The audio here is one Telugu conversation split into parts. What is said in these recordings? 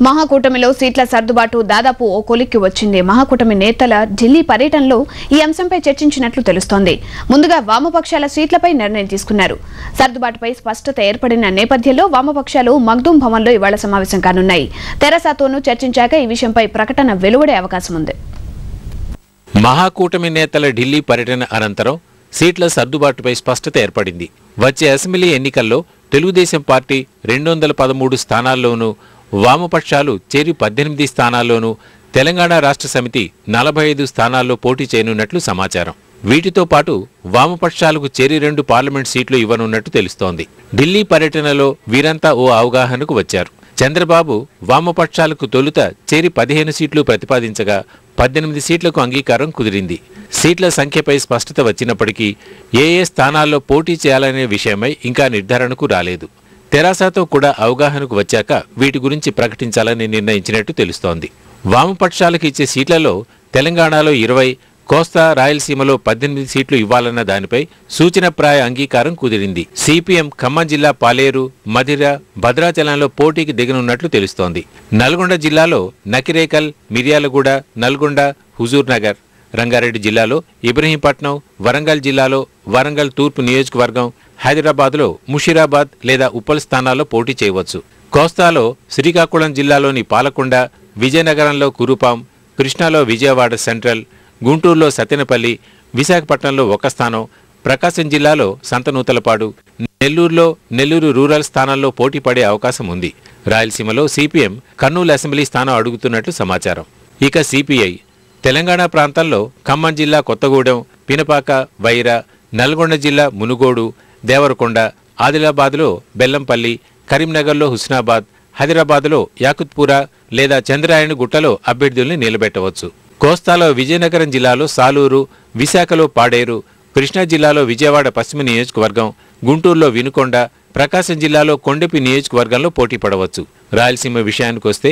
మహాకూటమిలో సీట్ల సర్దుబాటు దాదాపు ఓ కొలిక్కి వచ్చింది. మహాకూటమి నేతల ఢిల్లీ పర్యటనలో ఈ అంశంపై చర్చించినట్లు తెలుస్తోంది. ముందుగా వామపక్షాల సీట్లపై నిర్ణయం తీసుకున్నారు. సర్దుబాటుపై స్పష్టత ఏర్పడిన నేపథ్యంలో వామపక్షాలు మగ్దూం భవన్లో ఇవాళ సమావేశం కానున్నాయి. తెరాసతోనూ చర్చించాక ఈ విషయంపై ప్రకటన వెలువడే అవకాశం ఉంది. మహాకూటమి నేతల ఢిల్లీ పర్యటన అనంతరం సీట్ల సర్దుబాటుపై స్పష్టత ఏర్పడింది. వచ్చే అసెంబ్లీ ఎన్నికల్లో తెలుగుదేశం పార్టీ 213 స్థానాల్లోనూ, వామపక్షాలు చేరి 18 స్థానాల్లోనూ, తెలంగాణ రాష్ట్ర సమితి 45 స్థానాల్లో పోటీ చేయనున్నట్లు సమాచారం. వీటితో పాటు వామపక్షాలకు చేరి 2 పార్లమెంట్ సీట్లు ఇవ్వనున్నట్టు తెలుస్తోంది. ఢిల్లీ పర్యటనలో వీరంతా ఓ అవగాహనకు వచ్చారు. చంద్రబాబు వామపక్షాలకు తొలుత చేరి 15 సీట్లు ప్రతిపాదించగా 18 సీట్లకు అంగీకారం కుదిరింది. సీట్ల సంఖ్యపై స్పష్టత వచ్చినప్పటికీ ఏ స్థానాల్లో పోటీ చేయాలనే విషయమై ఇంకా నిర్ధారణకు రాలేదు. తెరాసతో కూడా అవగాహనకు వచ్చాక వీటి గురించి ప్రకటించాలని నిర్ణయించినట్టు తెలుస్తోంది. వామపక్షాలకు ఇచ్చే సీట్లలో తెలంగాణలో 20, కోస్తా రాయలసీమలో 18 సీట్లు ఇవ్వాలన్న దానిపై సూచనప్రాయ అంగీకారం కుదిరింది. సిపిఎం ఖమ్మం జిల్లా పాలేరు, మధిర, భద్రాచలంలో పోటీకి దిగనున్నట్లు తెలుస్తోంది. నల్గొండ జిల్లాలో నకిరేకల్, మిర్యాలగూడ, నల్గొండ, హుజూర్ నగర్, రంగారెడ్డి జిల్లాలో ఇబ్రహీంపట్నం, వరంగల్ జిల్లాలో వరంగల్ తూర్పు నియోజకవర్గం, హైదరాబాద్లో ముషీరాబాద్ లేదా ఉప్పల్ స్థానాల్లో పోటీ చేయవచ్చు. కోస్తాలో శ్రీకాకుళం జిల్లాలోని పాలకొండ, విజయనగరంలో కురుపాం, కృష్ణాలో విజయవాడ సెంట్రల్, గుంటూరులో సత్తెనపల్లి, విశాఖపట్నంలో ఒక స్థానం, ప్రకాశం జిల్లాలో సంతనూతలపాడు, నెల్లూరులో నెల్లూరు రూరల్ స్థానాల్లో పోటీ పడే అవకాశం ఉంది. రాయలసీమలో సిపిఎం కర్నూలు అసెంబ్లీ స్థానం అడుగుతున్నట్లు సమాచారం. ఇక సిపిఐ తెలంగాణ ప్రాంతంలో ఖమ్మం జిల్లా కొత్తగూడెం, పినపాక, వైరా, నల్గొండ జిల్లా మునుగోడు, దేవరకొండ, ఆదిలాబాద్లో బెల్లంపల్లి, కరీంనగర్లో హుస్నాబాద్, హైదరాబాద్లో యాకుత్పురా లేదా చంద్రాయణగుట్టలో అభ్యర్థుల్ని నిలబెట్టవచ్చు. కోస్తాలో విజయనగరం జిల్లాలో సాలూరు, విశాఖలో పాడేరు, కృష్ణా జిల్లాలో విజయవాడ పశ్చిమ నియోజకవర్గం, గుంటూరులో వినుకొండ, ప్రకాశం జిల్లాలో కొండపి నియోజకవర్గంలో పోటీ పడవచ్చు. రాయలసీమ విషయానికొస్తే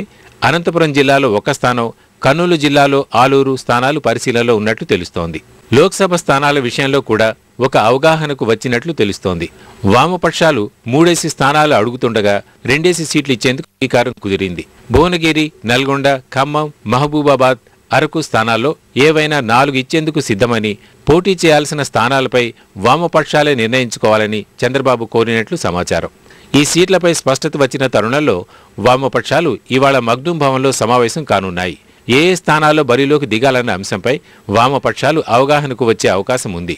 అనంతపురం జిల్లాలో ఒక స్థానం, కర్నూలు జిల్లాలో ఆలూరు స్థానాలు పరిశీలనలో ఉన్నట్లు తెలుస్తోంది. లోక్సభ స్థానాల విషయంలో కూడా ఒక అవగాహనకు వచ్చినట్లు తెలుస్తోంది. వామపక్షాలు 3 స్థానాలు అడుగుతుండగా 2 సీట్లు ఇచ్చేందుకు అంగీకారం కుదిరింది. భువనగిరి, నల్గొండ, ఖమ్మం, మహబూబాబాద్, అరకు స్థానాల్లో ఏవైనా 4 ఇచ్చేందుకు సిద్ధమని, పోటీ చేయాల్సిన స్థానాలపై వామపక్షాలే నిర్ణయించుకోవాలని చంద్రబాబు కోరినట్లు సమాచారం. ఈ సీట్లపై స్పష్టత వచ్చిన తరుణంలో వామపక్షాలు ఇవాళ మగ్దూం భవన్లో సమావేశం కానున్నాయి. ఏ స్థానాల్లో బరిలోకి దిగాలన్న అంశంపై వామపక్షాలు అవగాహనకు వచ్చే అవకాశం ఉంది.